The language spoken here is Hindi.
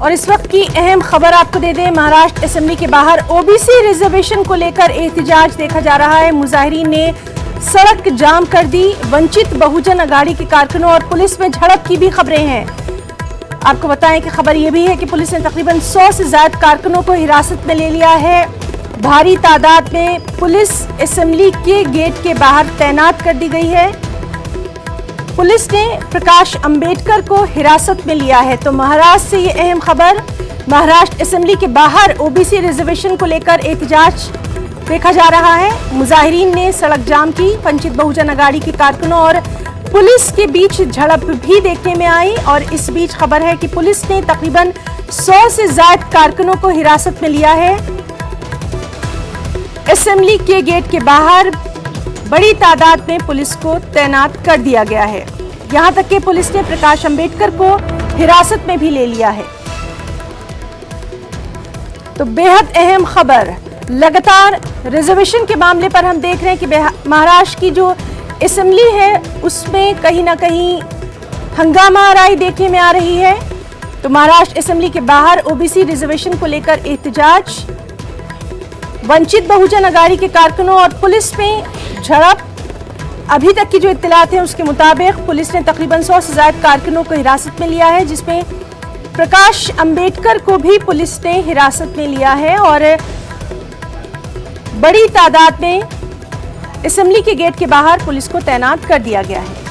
और इस वक्त की अहम खबर आपको दे दें, महाराष्ट्र असेंबली के बाहर ओबीसी रिजर्वेशन को लेकर एहतजाज देखा जा रहा है। मुजाहिरीन ने सड़क जाम कर दी। वंचित बहुजन अघाड़ी के कारकुनों और पुलिस में झड़प की भी खबरें हैं। आपको बताएं कि खबर यह भी है कि पुलिस ने तकरीबन 100 से ज्यादा कारकुनों को हिरासत में ले लिया है। भारी तादाद में पुलिस असेंबली के गेट के बाहर तैनात कर दी गई है। पुलिस ने प्रकाश अंबेडकर को हिरासत में लिया है। तो महाराष्ट्र से ये अहम खबर, महाराष्ट्र असेंबली के बाहर ओबीसी रिजर्वेशन को लेकर एहतजाज देखा जा रहा है। मुजाहिरीन ने सड़क जाम की। वंचित बहुजन अघाड़ी के कारकुनों और पुलिस के बीच झड़प भी देखने में आई और इस बीच खबर है कि पुलिस ने तकरीबन 100 से ज्यादा कारकुनों को हिरासत में लिया है। असेंबली के गेट के बाहर बड़ी तादाद में पुलिस को तैनात कर दिया गया है। यहां तक कि पुलिस ने प्रकाश अंबेडकर को हिरासत में भी ले लिया है। तो बेहद अहम खबर, लगातार रिजर्वेशन के मामले पर हम देख रहे हैं कि महाराष्ट्र की जो असेंबली है उसमें कहीं ना कहीं हंगामा आराई देखने में आ रही है। तो महाराष्ट्र असेंबली के बाहर ओबीसी रिजर्वेशन को लेकर एहतजाज, वंचित बहुजन अघाड़ी के कारकुनों और पुलिस में झड़प। अभी तक की जो इत्तलात है उसके मुताबिक पुलिस ने तकरीबन 100 से ज्यादा कारकुनों को हिरासत में लिया है, जिसमें प्रकाश अंबेडकर को भी पुलिस ने हिरासत में लिया है और बड़ी तादाद में असेंबली के गेट के बाहर पुलिस को तैनात कर दिया गया है।